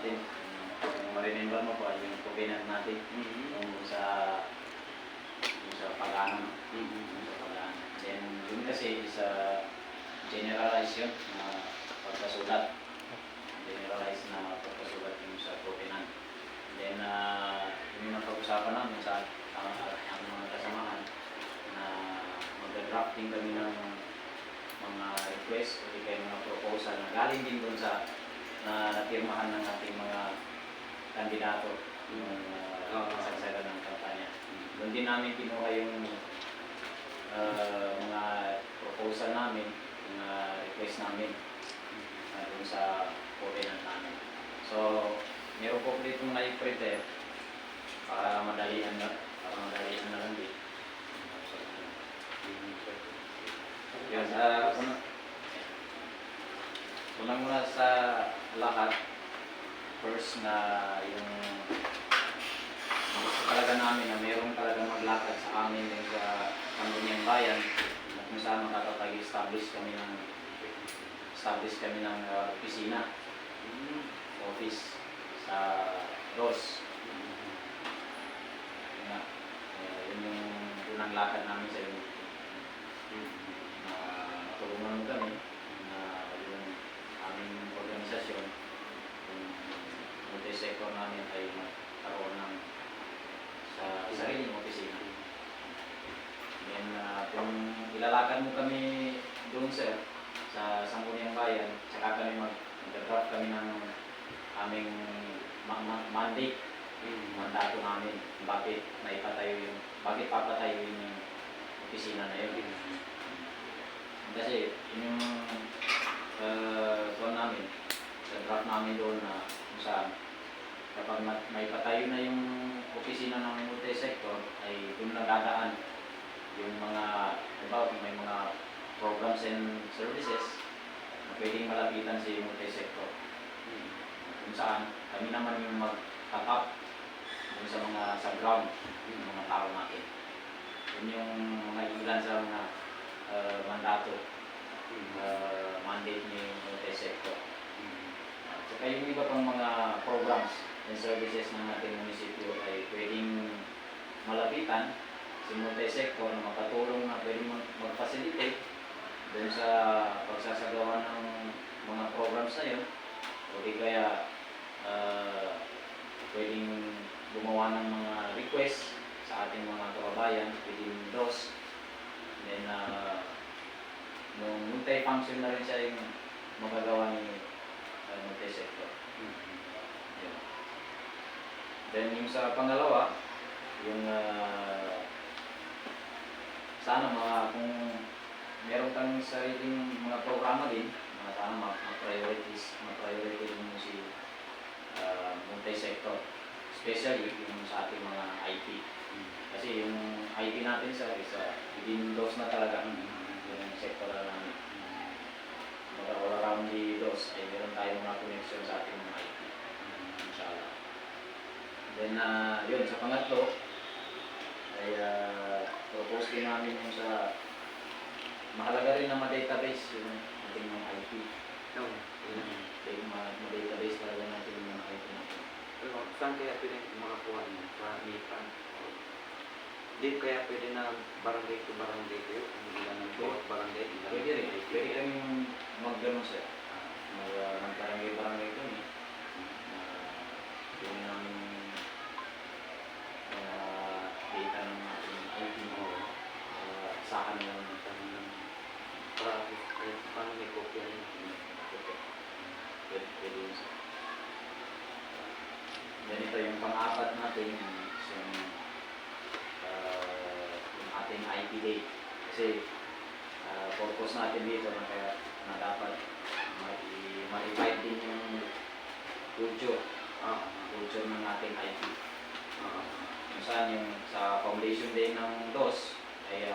natin. Kung ma-remember mo po, yung covenant natin yung sa pag-ano. Then, yun kasi is generalize yun na pagkasulat. Generalize na pagkasulat yung sa covenant. Then, yun yung pag-usapan namin sa ang mga kasamahan na mag-drafting kami ng mga request o di kayo mga proposal na galing din doon sa na napirmahan ng ating mga kandidato yung kasagsagan ng kampanya. Doon din namin kinuha yung mga proposal namin, mga request namin doon sa covenant namin. So, meron po ulit itong na-prepare para madalian na lang din. Yan, unang muna sa lahat, first na yung gusto talaga namin na mayroong talaga maglakad sa amin din sa Sangguniang Bayan at kung saan makakapag-establish kami ng opisina, office sa ROS. Yun yung unang lakad namin sa inyo. Matulungan mo kami na yung aming organisasyon, yung multi-sector namin ay magkaroon ng sa sariling opisina. Then, kung ilalakad mo kami doon sir, sa Sangguniang Bayan, saka kami mag-draft kami ng aming mandate, mandato namin, bakit papatayo yung opisina na yun. Kasi yun yung namin, sa draft namin doon na kung saan kapag may patayo na yung opisina ng multi-sector ay doon nagdadaan yung mga, diba, kung may mga programs and services na pwedeng malapitan si multi-sector. Kung saan kami naman yung mag-top dun sa ground yung mga tao natin. Yun yung mga ilan sa mga mandato, mandate ni multi-sector. Saka yung iba pang mga programs and services ng ating munisipyo ay pwedeng malapitan si multi-sector na makatulong na pwedeng mag-facilitate dun sa pagsasagawa ng mga programs na yun o di kaya pwedeng gumawa ng mga request sa ating mga kababayan, pwedeng DOS. Then, nung multi-function na rin siya yung magagawa ni multi-sector. Yeah. Then, yung sa pangalawa, yung sana kung meron kang sariling mga programa din, sana ma-priority mo si multi-sector. Especially yung sa ating mga IT. Kasi yung IT natin sa within DOS na talaga yung sector na namin. All around the DOS ay meron tayong mga connection sa ating mga IT. Inshallah. Then yun, sa pangatlo ay propose din namin yung sa mahalaga rin na ma-database yung ating mga IT. Ma-database talaga natin yung mga IT natin. Pero saan kaya pwede makakuha niyo? Sa MIPAN? Hindi kaya pwede na barangay to barangay kayo? Ilan ng bawat barangay? Pwede rin. Pwede kami mag-ganon sir. Mag-barangay kami. Pwede namin data ng ating IT mo. Saan lang para paano may kopya niyo? Pwede yun sir. Ganito yung pang-apat natin yung ating IT day. Kasi purpose natin dito na dapat ma-revive din yung culture ng ating IT. Kung saan yung sa foundation day ng DOS ay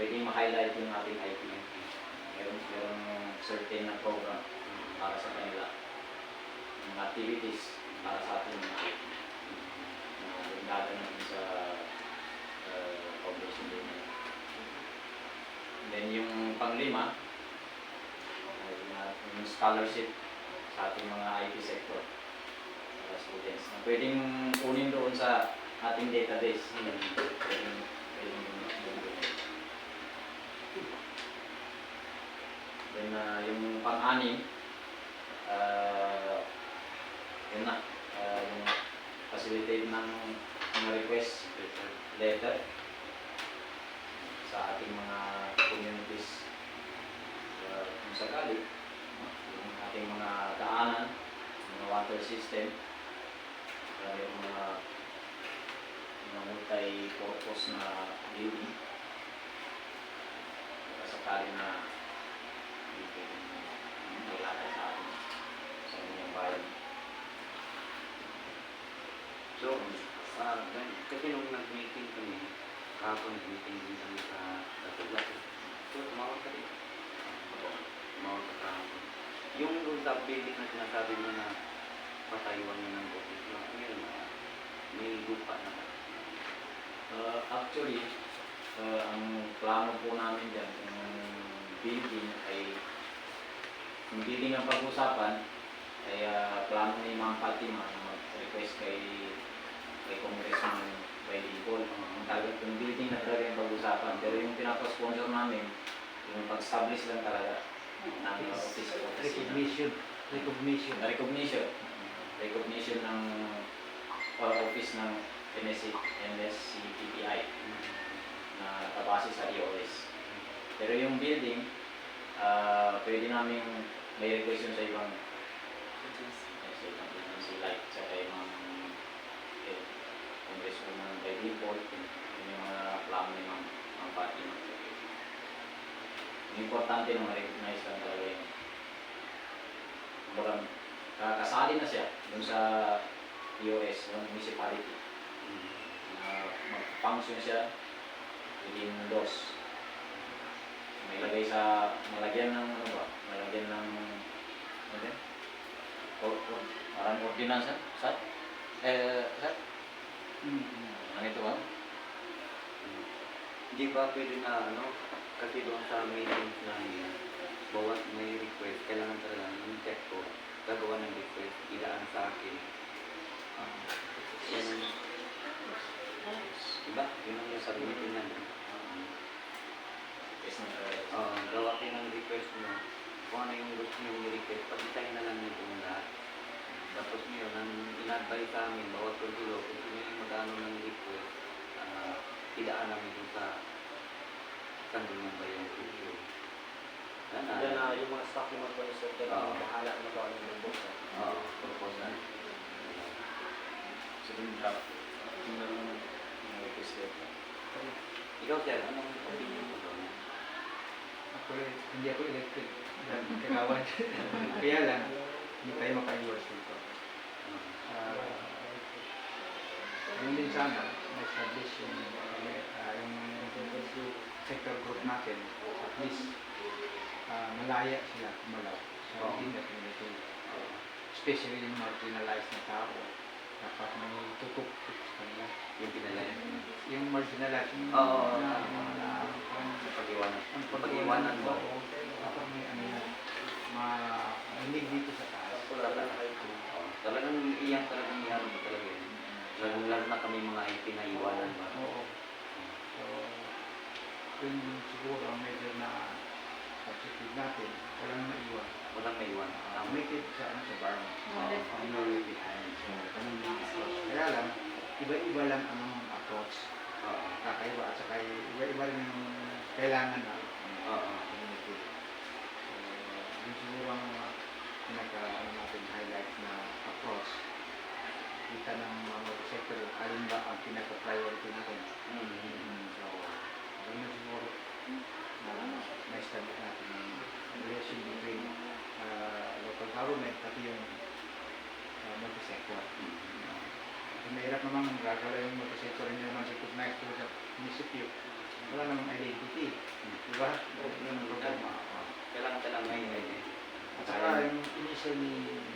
pwedeng ma-highlight yung ating IT. Meron certain na program para sa kanila. Yung activities para sa ating mga IT. Yung data natin sa foundation day na yun. Then yung panglima, yung scholarship sa ating mga IT sector. sa students na pwedeng kunin doon sa ating database. Pwedeng then yung pang-anim, yun na, yung facilitate ng mga request letter sa ating mga communities. Kung sakali, yung ating mga daanan, mga water system, yung mga multi-purpose na building, sakali na naglalakad sa atin sa inyong bayan. So, kasi nung nag-meeting kami, kahapon nag-meeting din kami sa Lato-Lato. So, tumawag ka rin. Tumawag ka kahapon. Yung doon sa building na sinasabi mo na patayuan mo ng office, ngayon, may lupa na ka. Actually, ang plano po namin dyan, yung building ay, yung building ang pag-usapan, ay plano ni Ma'am Fatima na mag-request kay Congressman Bailey Paul. Ang talaga, yung building na talaga yung pag-usapan. Pero yung pinapasponsor namin, yung pag-establish lang talaga ng office. Recognition ng office ng NSCPPI na nakabase sa EOS. Pero yung building, pwede namin may request yun sa ibang agency like sa kay Congresswoman by default, yung mga plano ni Ma'am Fatima. Yung importante na ma-recognize lang talaga yung kumbaga kakasali na siya dun sa EOS, yung municipality, na mag-function siya within laws. May lagay sa malagyan ng ano ba? Malagyan ng parang ordinansa sa ano ito ba? Hindi ba pwede na kasi doon sa meetings na yun, bawat may request, kailangan talaga yung check ko, gagawa ng request, ilaan sa akin. Yan ang, diba? Yun ang yung submitting na. Gawa kayo ng request nyo, kung ano yung gusto nyo i-request, pag-design na lang nyo kung lahat. Tapos nyo, nang in-advise sa amin, bawat kontulo, kung sino yung mag-ano ng request, idaan namin dun sa sandungan ba yung studio. Yan na yung mga stock naman po ni Sir Ted, bahala na magawa ng proposal. Oo, proposal. So yung draft, yung request letter. Ikaw, sir, anong opinion mo doon? Hindi ako elected. Kagawan. Kaya lang, hindi tayo maka-endorse dito. Yun din sana, na-establish yung sector group natin. At least, malaya sila kumalaw sa within the community. Especially yung marginalized na tao. Dapat may tutok sa kanila. Yung pinalayan? Yung marginalized, yung pag-iwanan ba? Dapat may mainig dito sa taas. Talagang iyan talagang iyan mo talaga yun. Lalo na kami mga pinaiwanan ba? Oo. So, yun siguro ang medyo na objective natin, walang maiwan. Walang maiwan. Committed sa bar. Honor behind. Kaya lang, iba-iba lang ang approach. Kakaiba at saka iba-iba rin yung kailangan na community. So, yun siguro ang natin highlight na approach. Kita ng mga sector, alin ba ang pinaka-priority natin. So, ganun siguro na-establish natin yung relation between local government at yung multi-sector. Mahirap naman gagawin yung multi-sector, hindi naman recognize to sa munisipyo. Wala namang identity. Diba? Yun ang problema. Kailangan may identity. At saka yung initial ni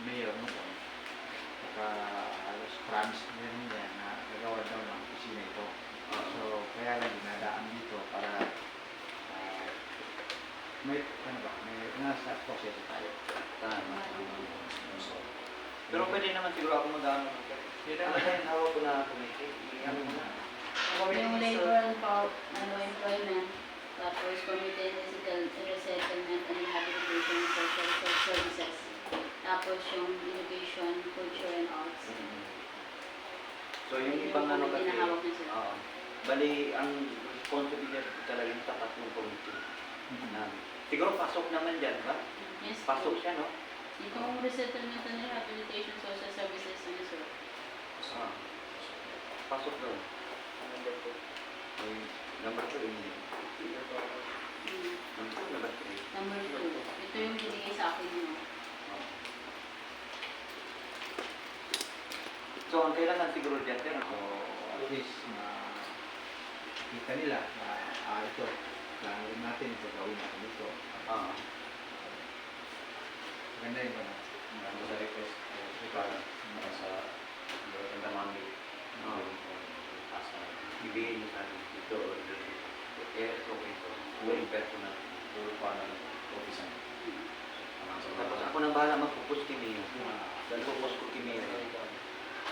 Mayor noon, saka halos promise niya niya na gagawa daw ng opisina ito. So, kaya lang dinadaan dito para may nasa proseso tayo. Tama. Pero pwede naman siguro ako mag-ano. Yun ang hawak ko na committee. Ano mo na. Yung labor and employment, tapos community and resettlement and rehabilitation and social services. Tapos yung education, culture and arts. So yung ibang ano kasi, Tinahawak na sila. bali ang responsibility talaga yung tapat ng committee. Siguro pasok naman dyan, ba? Yes, Pasok siya, no? itong resettlement and rehabilitation social services na sir. Pasok doon. Number 2, hindi. Number 3. Number 2. Ito yung binigay sa akin mo. So, ang kailangan siguro dyan, sir, So, at least kita nila na ito, plano rin natin ito, gawin natin ito. Maganda yun ba na? Ano sa request para sa Lord Mami. ibigay niyo sa akin dito or dito. Okay po. Uwing personal. Puro pa ng opisan. Tapos ako nang bahala magpupus kami yun. Dahil pupus ko kami yun.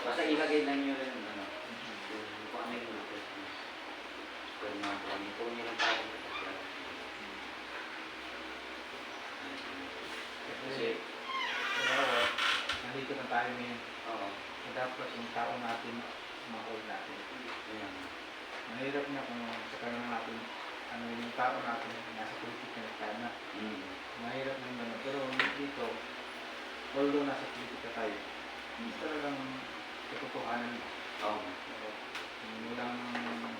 Basta ilagay lang nyo rin ano. Kung ano yung request niyo. Kung mga kami. Kung nyo lang tayo sa kasyan. Kasi, Nandito na tayo ngayon. Oo. Dapat yung tao natin, ma-hold natin. Ayan. Mahirap na kung sa kanila natin, ano yung tao natin, nasa politika na tayo na. Mahirap na naman. Pero dito, although nasa politika tayo, hindi talagang katotohanan. Oo. Hindi lang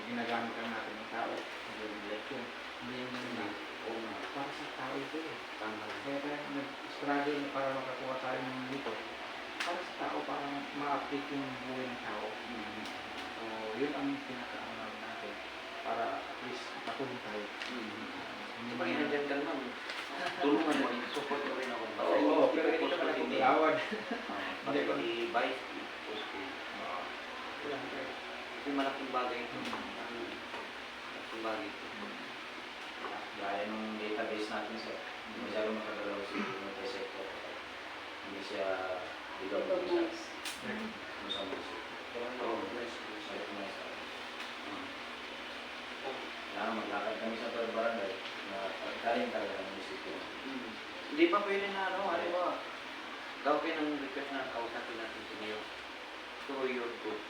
ginagamit lang natin ng tao. Yung election. Hindi yung na. Oo nga. Para sa tao ito eh. Tama. Kaya tayo nag-struggle para makakuha tayo ng dito. Para sa tao, para ma-update yung buhay ng tao. So, yun ang pinaka-ano natin. Para at least matulong tayo. Hindi Diba yun, nandyan ka naman. Tulungan mo rin. Support mo rin ako. Oo, pero hindi ka pala kumilawad. Hindi ko i-vice. Kasi malaking bagay ito. Malaking bagay ito. gaya ng database natin sir, hindi masyado makagalaw si multi-sector. Hindi siya Recognize. Ano sa munisip. Oo. Recognize. Kailangan maglakad kami sa third barangay na pagkain talaga ng munisipyo. Hindi pa pwede na ano, ano ba? Gawin kayo ng request na kausapin natin si Mayor. Through your group.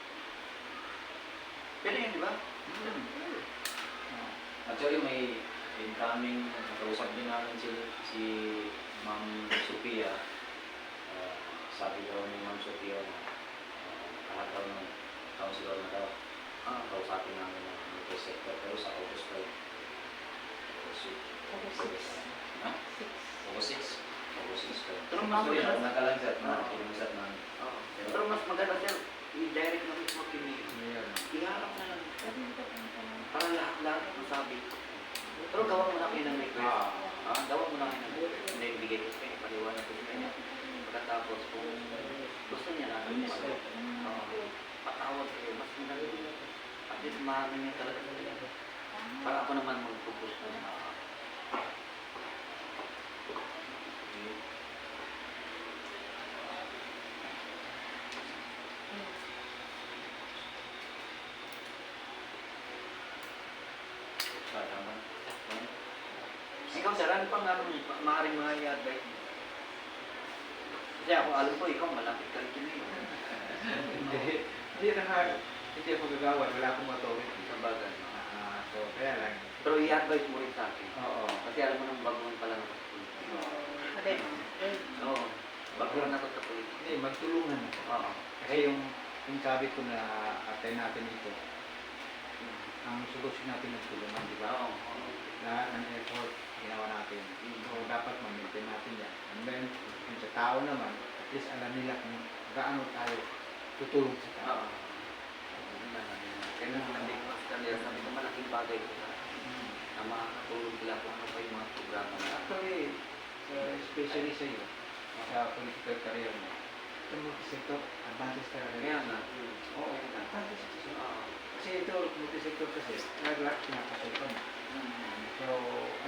Pwede yun, di ba? Actually, may incoming, nakausap din namin si Ma'am Sophia. Sabi daw ni Ma'am Sophia na lahat daw ng councilor na daw. Kausapin namin ng multi-sector pero sa August 5. Ha? August 6? August 6 ko. Pero mas maganda. Nakalansat na, kinusap namin. Pero mas maganda sir, i-direct na mismo kay Mayor. Ngayon, Iharap na lang. Para lahat masabi. Pero gawa mo na kayo ng request. Gawa mo na kayo ng request. Hindi, bigay ko sa kanya, paliwanag ko sa kanya. Pagkatapos, kung gusto niya natin patawag kayo, mas maganda. At least maano niya talaga sa kanya. Para ako naman mag-propose na niya. Ikaw sir, ano pang maaaring mga i-advise mo? Kasi ako alam ko, ikaw malapit ka rin kini. hindi na nga, hindi ako gagawad, wala akong authority. Sa bagay. So, kaya lang. Pero i-advise mo rin sa akin. Oo. Kasi alam mo nang baguhan pa lang ako sa politika. Oo. Baguhan ako sa politika. Hindi, magtulungan ako. Oo. Kasi yung sabi ko na atay natin ito, ang solusyon natin magtulungan, di ba? Oo. Lahat ng effort ginawa natin. So, dapat ma-maintain natin yan. And then, yung sa tao naman, at least alam nila kung gaano tayo tutulong sa tao. Oo. Kaya naman din mas kanila sabi ko malaking bagay ko na makakatulong sila kung ano pa yung mga programa na. Actually, especially sa iyo, sa political career mo, sa multi-sector, advantage talaga. Kaya nga. Oo, advantage ito siya. Oo. Kasi ito, multi-sector kasi, nag-lack pinakasulpan. So,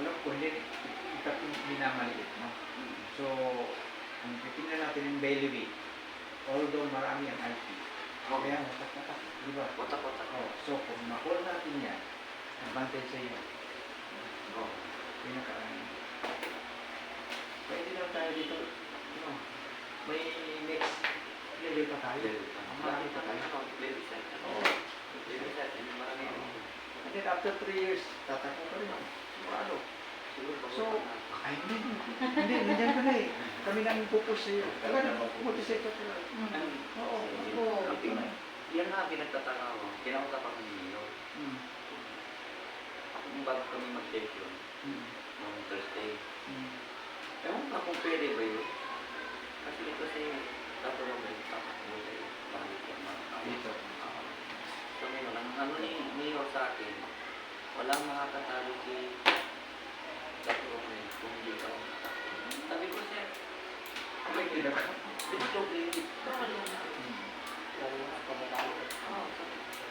alam ko, hindi minamaliit, no? So, ang titingnan natin yung Bailey Way, although marami ang IT, Oh, kaya watak-watak, di ba? watak-watak. Oh, so kung makuha natin yan, advantage sa iyo. Oh. Pinaka, pwede lang tayo dito, no, may next level pa tayo. Marami pa tayo. Baby set. Oo. Baby set. Marami. And then after 3 years, tatakbo ka rin. Sigurado. Siguro So, ay hindi. Hindi, nandiyan ka na eh. Kami na ang pupus sa'yo. Talaga, motivate ka talaga. Oo. Oo. yan nga pinagtataka ko. Kinausap ako ni Nino. Mm. Ako kung bago kami mag-session, Mm. noong Thursday. Mm. Ewan ko kung pwede ba yun. Kasi ito si Tato Romel, tatakbo sa iyo. Balik yan mga tao. Dito. So ngayon, ang ano ni Nino sa akin, walang makakatalo si Tato Romel kung hindi ka tatakbo. Sabi ko siya, May tinag- dito please, bawal mo na.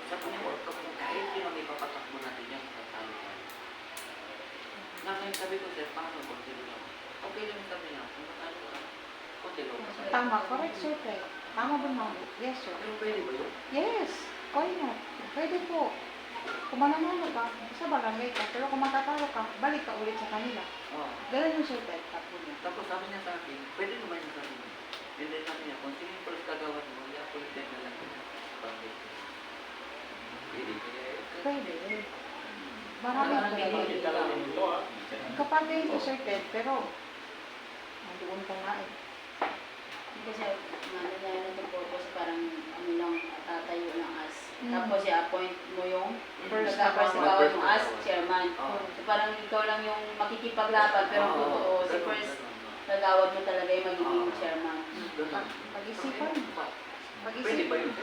Sabi niya, huwag ka po, kahit yun ang ipapatakbo natin yan, tatalo tayo. Ngayon sabi ko, sir, paano kung sino lang? Okay lang sabi niya, kung matalo ka, konti lang. Tama, correct sir. Tay. Tama ba ma'am? Yes sir. Pero pwede ba yun? Yes, why not? Pwede po. Kung mananalo ka, sa barangay ka, pero kung matatalo ka, balik ka ulit sa kanila. Oo. Ganun yung sir, Tay. Tapo niya. Tapos sabi niya sa akin, pwede naman yung sabi niya. And then sabi niya, kung sino yung first kagawad mo, i-appointed na lang niya. Bakit? Pwede. Pwede. Marami talaga. Kapag ito sir, Tay, pero nandoon ka nga eh. Kasi ano na yun ito purpose, parang ano lang, tatayo ng as. Mm. Tapos i-appoint mo yung First first kagawad. kagawad mo as chairman. Oo. So parang ikaw lang yung makikipaglaban, pero Oo, totoo, si ganun, first ganun. kagawad mo talaga yung magiging Oo. chairman. Ganun. Pag-isipan. Pwede ba Pag-isipan. yun?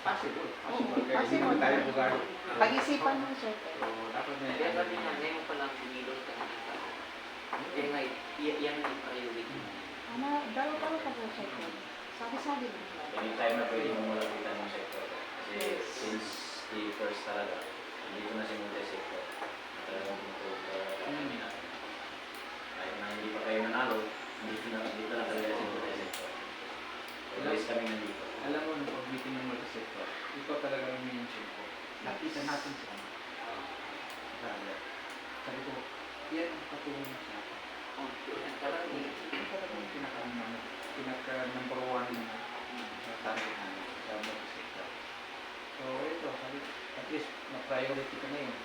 Possible. Oo, Possible. Kaya hindi possible. naman tayo bugado. Pag-isipan mo sir, Tay. So, dapat may... Kaya sabi niya, ngayon pa lang sumilot ka na sa tao. Kaya nga, yan ang priority mo. Ano, dalaw-dalaw ka po sir, Tay. Sabi-sabi lang. Anytime na pwede mong malapitan ng sector. Kasi since the first talaga, hindi ko na si multi-sector. Talagang pinutulog kami natin. Kahit na hindi pa kayo nanalo, dito na talaga si multi-sector. Always kami nandito. Alam mo, nung pag-meeting ng multi-sector, ikaw talaga yung mention ko. Nakita natin sa kanya. Sabi ko, yan ang patulong sa akin. Oh, yan talaga. Ito talaga yung pinaka-number one sa target namin sa multi-sector. So, ito, sabi ko, at least, na-priority ka ngayon.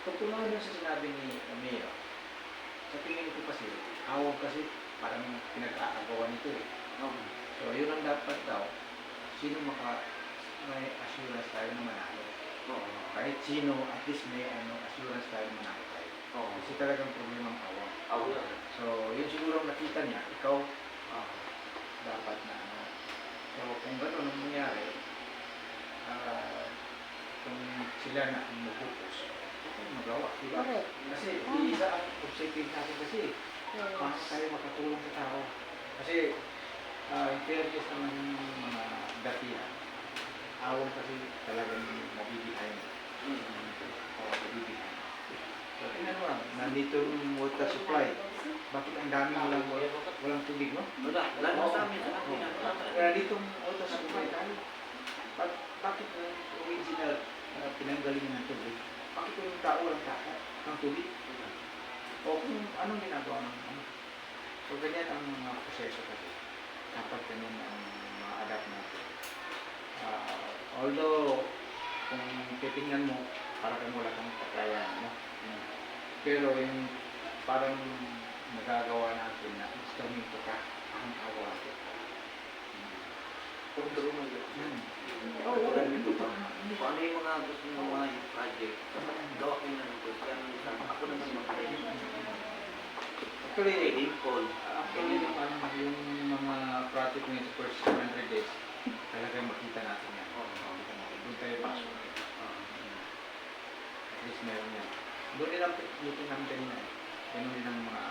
Kung tumawa sa sinabi ni Mayor, sa tingin ko kasi, awag kasi parang pinag-aagawan nito eh. So, yun ang dapat daw, sino may assurance tayo na manalo. Kahit sino, at least may assurance tayo na manalo tayo. Kasi talagang problema ang awang. So, yun siguro ang nakita niya, ikaw, dapat na So, kung gano'n ang mangyari, kung sila na ang mag-focus, magawa, di ba? Correct. Kasi, isa ang objective natin kasi, paano tayo makatulong sa tao. Kasi, in fairness naman yung mga datihan, awon kasi talagang mabibihayin. Mabibihayin. So, tingnan mo lang, nandito yung water supply. Bakit ang dami walang tubig, no? Wala sa amin. Kaya dito yung water supply tayo. Bakit yung original pinanggalingan ng tubig? Bakit yung tao walang ng tubig? O kung anong ginagawa ng ano? So, ganyan ang mga proseso kasi. Dapat ganyan ang mga adapt natin. Although, kung titingnan mo, para kang wala kang kakayahan, no? Pero yung parang nagagawa natin na instrumento ka ang awa. Kontrol mo yun. Oo. Kung ano yung mga gusto mo mga yung project, gawa ko yung nanood. Kaya nung isa, ako naman mag-play. Actually, Pwedeng call. yung mga project na sa first 100 days, talagang makita natin yan. Makita natin. Doon tayo pasok. At least meron yan. Doon din ang luto namin kanina. Ganun din ang mga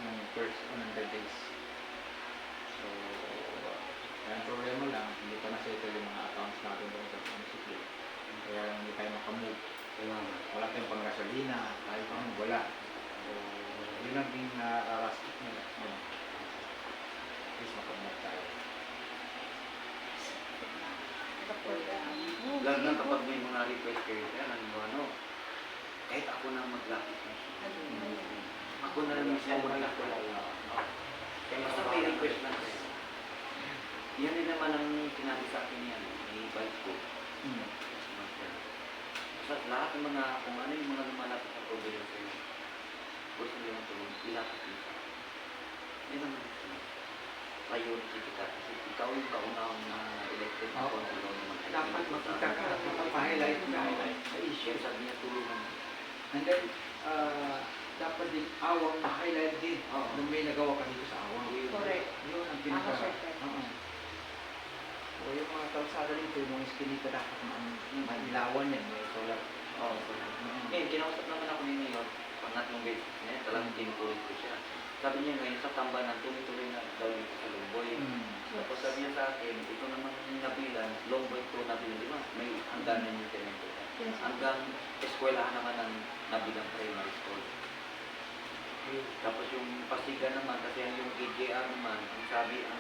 ng first 100 days. So, ang problema lang, hindi pa na-settle yung mga accounts natin doon sa municipio. Kaya hindi tayo makamove. Wala tayong pang-gasolina, tayo pang wala. So, yun ang din na-rastik nila. mga request kayo, kaya ano, kahit ako na maglapit na siya. Ako na lang mismo maglapit. Kaya basta may request lang kayo. Yan din naman ang sinabi sa akin yan, i-bike ko. Basta lahat ng mga, kung ano yung mga lumalapit na problema sa'yo, gusto nyo lang tulong, ilapit nyo. Yan naman ito. Priority kita kasi ikaw yung kaunahang na elected na consular naman. Dapat makita ka at mapapa-highlight ka sa issue. Sabi niya tulungan. And then, dapat din awang ma-highlight din nung may nagawa ka dito sa awang. Correct. Yun ang Ako, pinaka... sir. Oo. So, yung mga kalsada dito, yung mga eskinita dapat mailawan yan. May solar. Oo. Ngayon, kinausap naman ako ni Mayor, pangatlong beses niya, talagang tinutuloy ko siya. Sabi niya ngayon sa tambanan, tuloy-tuloy na daw dito sa Longboy. Tapos sabi niya sa akin, ito naman nabilan, Longboy to nabilan, di ba? May hangganan yung tenento. Hanggang eskwelahan naman ang nabilang primary school. Tapos yung Pasigan naman, kasi yung KJR naman, ang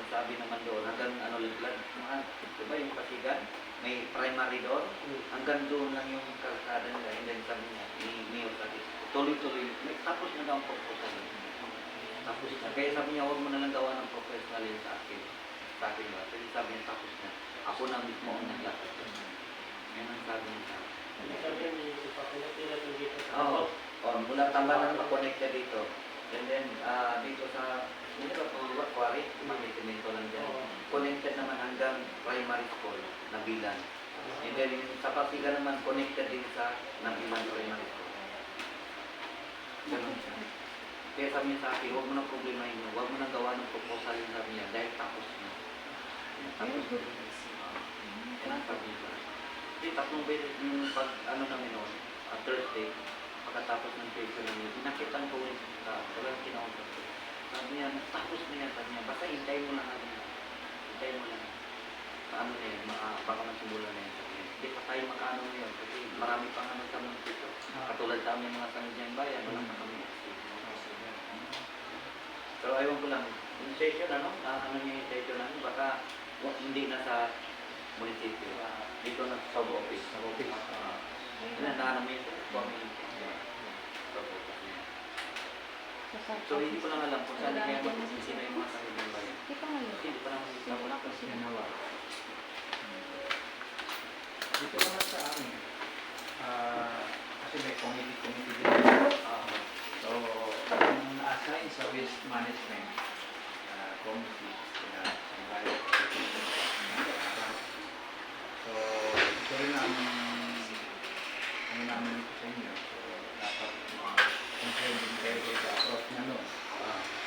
sabi naman doon, hanggang ano laglag, diba yung Pasigan, may primary doon, hanggang doon lang yung kalsada nila, and then sabi niya, ni tuloy-tuloy, tapos na daw ang proposal. Tapos na, kaya sabi niya, huwag mo na lang gawa ng professional yun sa akin ba? Kasi sabi niya, tapos na, ako na mismo ang naglakad. Yan ang sabi niya sa akin. Oo, mula tambanan pa-connect ka dito. And then, dito sa, hindi ba pang quarry, may semento lang dyan. Connected naman hanggang primary school, Nabilan. And then, sa Pasigan naman, connected din sa Nabilan primary school. Ganun siya. Kaya sabi niya sa akin, huwag mo nang problemahin niyo, huwag mo nang gawa ng proposal yung sabi niya, dahil tapos na. Tapos na. Yan ang sabi niya. Kasi tatlong beses yung pag, ano namin noon, Thursday, pagkatapos ng session namin, pinakitan ko ulit sa walang kinausap ko. Sabi niya, tapos na yan, sabi niya, basta hintayin mo lang ano yan. Hintayin mo lang. Paano na yan, baka magsimula na yan. Hindi pa tayo makaano ngayon, kasi marami pang ano sa mga dito. Katulad sa aming mga sangyang bayan, wala pa kami. Pero ayaw ko lang, yung session ano niya yung session namin, baka hindi na sa munisipyo, dito na sa office. Sa office. Naano mo yun sa community. So hindi ko lang alam kung saan kaya mag-isisi na yung mga sangyang bayan. Kita ngayon. Kasi hindi pa naman Simula ko kasi. Ginawa. Dito naman sa amin, kasi may committee dito. So, ang na-assign sa waste management committee, so, ito rin ang ano namin ito sa inyo. So, dapat concern din kayo sa approach na no.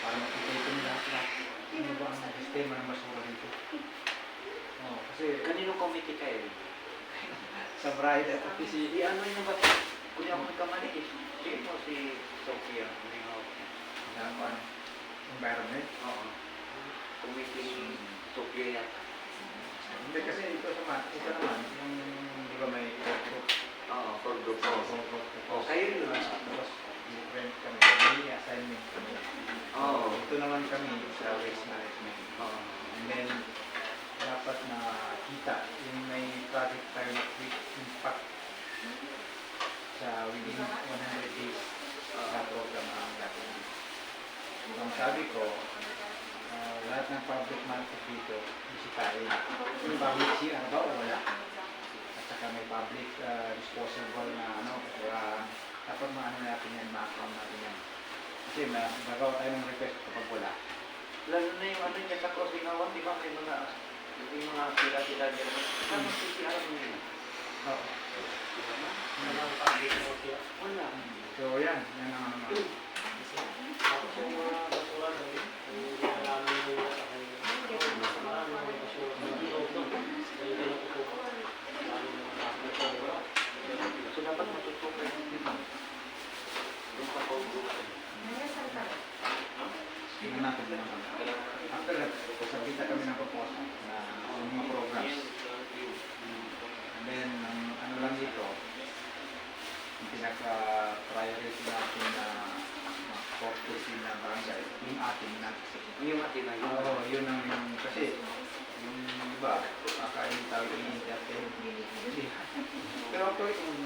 Para makita ito nila lahat. Ano ba ang sistema ng basura dito? Kasi Kanino committee kayo? sa bride at office, Ano yung ba? Kung ako nagkamali, sino si Sophia? ang environment. Oo. Committee Sophia yata. Hindi kasi ito naman, yung di ba may group. Oo, for group. Oh, kayo yun. Tapos different kami, may assignment kami. Oo. Ito naman kami sa waste management. Oo. And then, dapat na kita yung may project tayo na quick impact sa within 100 days sa program ang gagawin. Ang sabi ko, lahat ng public market dito, bisitahin. Yung public CR ba o wala? At saka may public disposable na kaya dapat maano natin yan, ma-account natin yan. Kasi magawa tayo ng request kapag wala. Lalo na yung ano niya sa crossing awan, di ba may mga sila dyan. Saan ang CCR mo yun? Oo. Wala. So yan ang Tapos yung mga basura doon, yung ginalaman nila sa kanya. Marami mga basura doon. Kaya nakukuha. Marami mga basura. So dapat matutukan yung sa pag-group. tingnan natin lang. After that, sabihin kami ng proposal na mga programs. And then, ano lang dito, yung pinaka-priority natin na focus na barangay, yung ating na. Yung atin na yun. Oo, yun ang kasi, yung iba, kakain tayo i-entertain. Pero actually, kung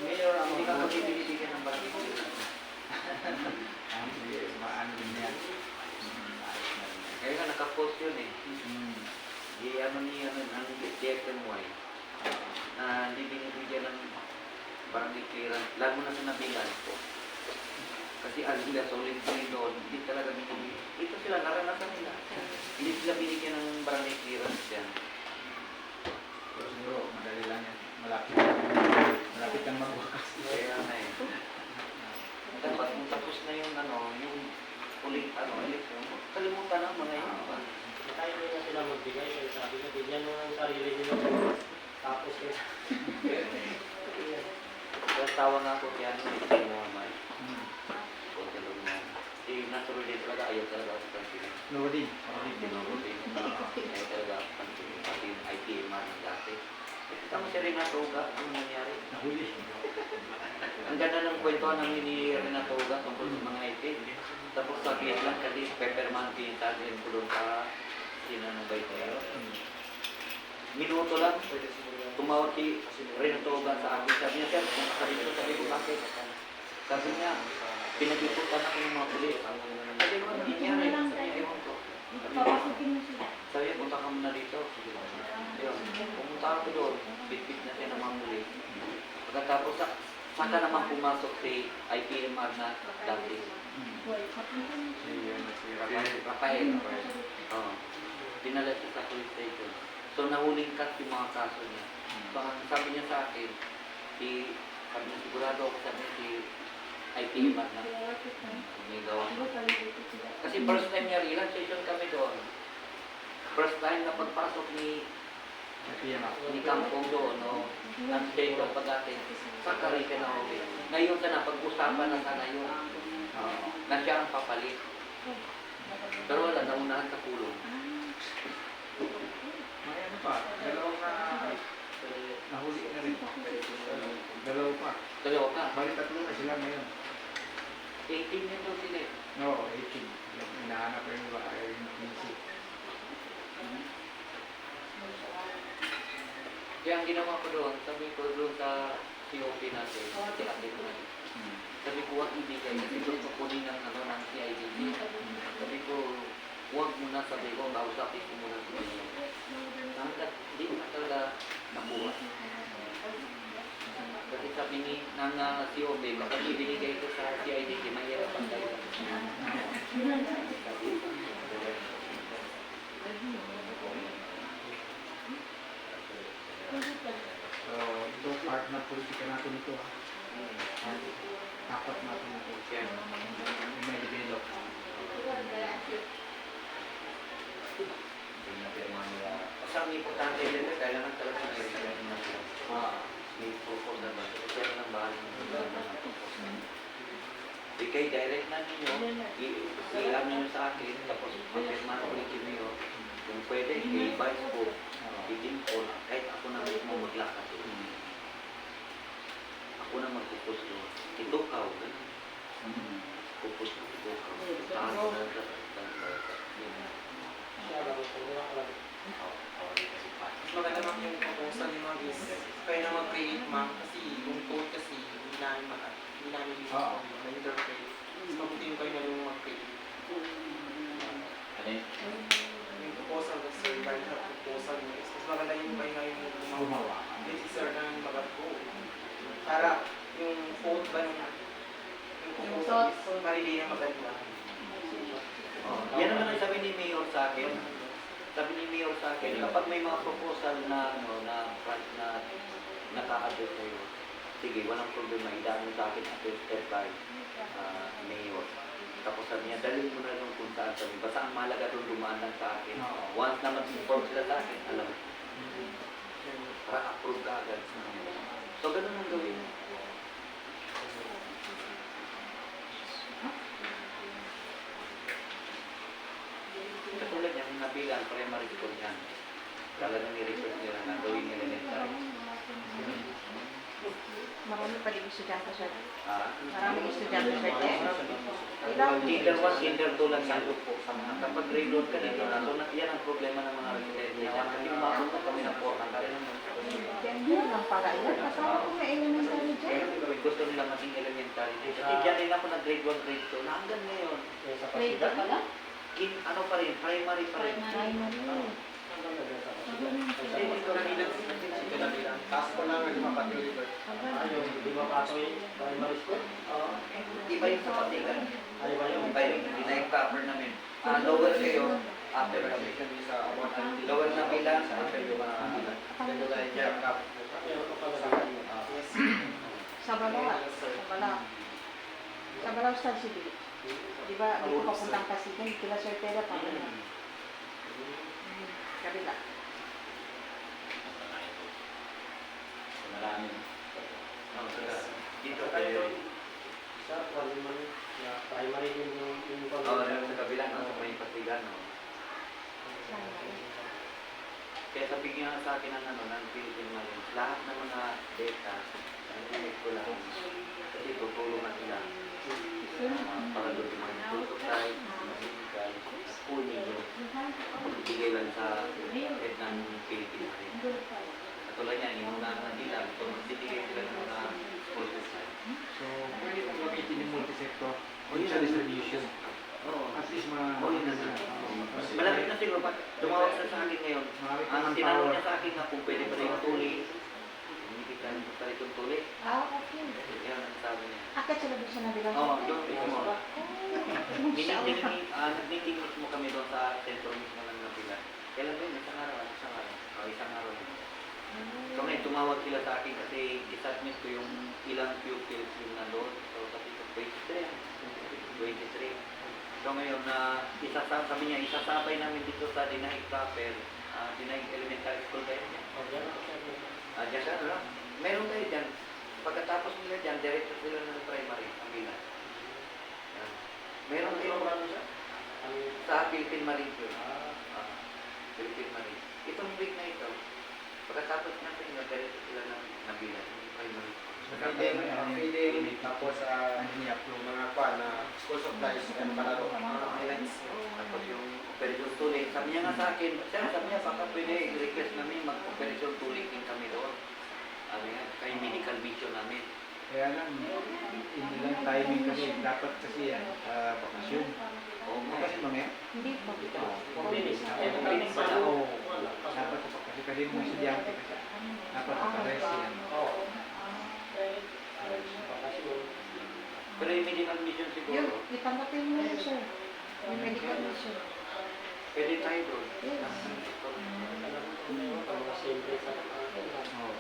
Mayor, hindi ka kami binibigyan ng barangay clearance. maano din yan. Kaya nga nakapost yun eh. Mm. Di ano niya ang DFMY na hindi binibigyan ng barangay clearance, lalo na sa Nabilan po. Kasi ang sila solid green doon, hindi talaga binibigyan. Ito sila, naranasan nila. Hindi sila binigyan ng barangay clearance yan. Pero siguro, madali lang yan. Malapit kang magwakas. Kaya na eh. Dapat kung tapos na yung ano, yung uling election, kalimutan ang mga yun. Kahit hindi na sila magbigay, kaya sabi na, bigyan mo ng sarili nila. Tapos yun. Kaya tawa nga ako kaya ano, hindi mo naman. Mm. Kung talong mo. Natural din talaga, ayaw talaga ako pansin. Loading. Ayaw talaga ako pansin. Pati yung ITMR ng dati. Kita mo si Renato Uga, ano nangyari? Nahuli. Ang ganda ng kwentuhan ng ni Renato Uga tungkol sa mga IT. Tapos saglit lang kasi pepperman pinitagin ko doon sa sinanabay ko yun. Minuto lang, tumawag si Renato Uga sa akin. Sabi niya, sir, kung sabi ko bakit? Sabi niya, pinag-iputan ako ng mga pulis. Sabi ko, hindi niya rin. Sabi ko, sabi niya, punta ka muna dito. Ayun, pumunta ako doon, bit-bit na siya ng mga pulis. Pagkatapos, saka naman pumasok si IPMR na dati. Si Rafael. Oo. Dinala siya sa police station. So, nahuling cut yung mga kaso niya. So, ang sabi niya sa akin, sabi niya, sigurado ako sabi niya si IPMR na may gawa. Kasi first time niya, ilang session kami doon. First time na pagpasok ni Kampong doon, no? Ang state of pag-atin, sa Caribe na ulit. Ngayon sana, pag-usapan na sana yun, na siya ang papalit. Pero wala, naunahan sa kulong. May ano pa, dalawang nahuli na rin. Dalawa pa. Dalawa ka. Bali tatlo na sila ngayon. 18 yun doon sila eh. Oo, 18. Hinahanap ko yung iba, ayaw yung 15. Kaya ang ginawa ko doon, sabi ko doon sa COP natin, si ate ko na. Sabi ko, huwag ibigay, kasi gusto ko din ng, ng CIDG. Sabi ko, huwag muna, sabi ko, kausapin ko muna sa inyo. Hanggat, hindi ko na talaga nakuha. Kasi sabi ni, ng COP, kapag ibinigay ko sa CIDG, mahirapan kayo. So, ito part na politika natin ito. Dapat natin ito. Yung may develop. Kasi ang importante din, kailangan talaga ng research na siya. May propose na ba? Kaya ng bahan ng propose. Ikay direct na ninyo, i-alam ninyo sa akin, tapos mag-firma ulit ninyo. Kung pwede, i-advise ko, i-dimpon, kahit ako na mismo maglakas. Ako na magpupus doon. Itukaw, gano'n. Pupus na itukaw. Taas na Siya lang, wala ka lang. Mas maganda ma'am yung proposal ni ma'am is kayo na mag-create ma'am kasi yung code kasi hindi namin use ma-interpret. Mas mabuti yung kayo na yung mag-create. Ano yun? Yung proposal kasi yung kayo na proposal nyo is mas maganda yung kayo na yung gumawa. Hindi si sir na yung bagat ko. Para yung code ba yung proposal is marili na maganda. Yan naman ang sabi ni Mayor sa akin. Sabi ni Mayor sa akin, kapag may mga proposal na naka-address sa'yo, sige, walang problema, idaan mo sa akin at step by Mayor. Tapos sabi niya, dalhin mo na yung kung saan sabi. Basta ang mahalaga doon dumaan lang sa akin. Once na mag-inform sila sa akin, alam mo. Para approve ka agad. So, ganun ang gawin mo. Katulad yan, yung nabilang primary school yan. Talagang ni-request nila na gawin nila necessary. Marami pa din estudyante, sir. Maraming estudyante, sir. Kinder 1, Kinder 2 lang yan po sa mga kapag grade 1 ka dito na so yan ang problema ng mga residente yan kasi umabot na kami na po ang kaya naman Yan lang pala yan. Kasama ko may elementary kaya dyan. gusto nila maging elementary kasi dyan din ako na grade 1, grade 2 na hanggang ngayon Sa Grade Pasigan. ka pala? ano pa rin, primary pa rin Primary. Kaso ko lang hindi mapatuloy. Ayun, di ba pasoy primary school? iba yung sa Pasigan Ay ba yun? iba yung ina-cover namin lower kayo after kami lower na bilang after yung mga Pero kapag Sa Balawa. Sa Balawa. Sa Balawa Star City. Di ba, dito papuntang Pasigan, kila Sir Tera pa. Kabila. Marami. dito Kaya kayo sa primary, na primary din yung Oo, sa kabila sa may Pasigan kaya sabi nga sa akin ng ng Philippine Marines, lahat ng mga data, ang ko lang, kasi tutulungan sila. Para doon yung mga prototype, mga medical, school ninyo, ibigay lang sa head ng Philippine Marines. Katulad niya, inunahan na nila, kung magbibigay sila ng mga school design. So, pwede kong gamitin yung multi-sector. Sa distribution. Oo, At least ma... Oo, yun na nga. Malapit na siguro, pag tumawag na sa akin ngayon, ang tinanong niya sa akin na kung pwede pa rin yung tuli, hindi ka rin pa rin yung tuli. Okay. Yan ang sabi niya. Akit sila doon sa nabilang. Oo, doon mismo. Nag-meeting mismo kami doon sa sentro mismo ng Nabilan. Kailan ba yun? Isang araw. Isang araw. So ngayon, tumawag sila sa akin kasi isubmit ko yung ilang pupils yung nandoon. So sabi ko, 23. So ngayon, sabi niya, isasabay namin dito sa Dinaig Proper, Dinaig Elementary School kayo niya. Diyan ka, no? Meron kayo dyan. Pagkatapos nila dyan, diretso sila ng primary, ang bilang. Meron kayo sa Philippine Marine yun. Philippine Marine. Itong week na ito, pagkatapos natin nila, diretso sila ng bilang, primary. Feeding, tapos mga kwan na school supplies and palaro. Tapos yung operation tulik, sabi niya nga sa akin, sabi niya baka pwede i-request namin mag-operation tulik din kami doon. Sabi nga, kay medical vision namin. Kaya lang, hindi lang timing kasi dapat kasi yan, bakasyon. Oo nga. Kasi mga yan, Hindi po. Minutes pa lang. oo, dapat kasi mga estudyante kasi dapat makares yan. Pero yung medical vision Yun, siguro, itanggapin mo yun, sir. Yung medical mission. pwede tayo doon. Yes. Oo.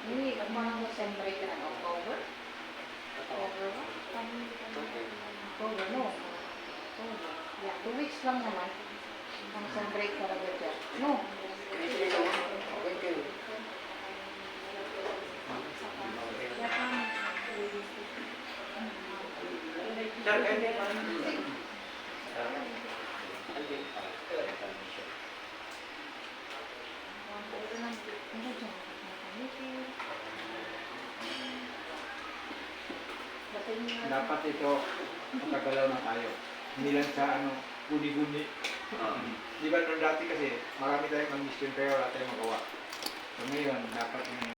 Hindi, ang mga December ka ng October. October ba? October, no. October. Yeah, 2 weeks lang naman. Ang sem break talaga dyan. No. Okay kayo. Sir, pwede pa. Dapat ito, makagalaw na tayo. Hindi lang sa guni-guni. Di ba nung dati kasi, marami tayong mag-mission pero wala tayong magawa. So ngayon, dapat yung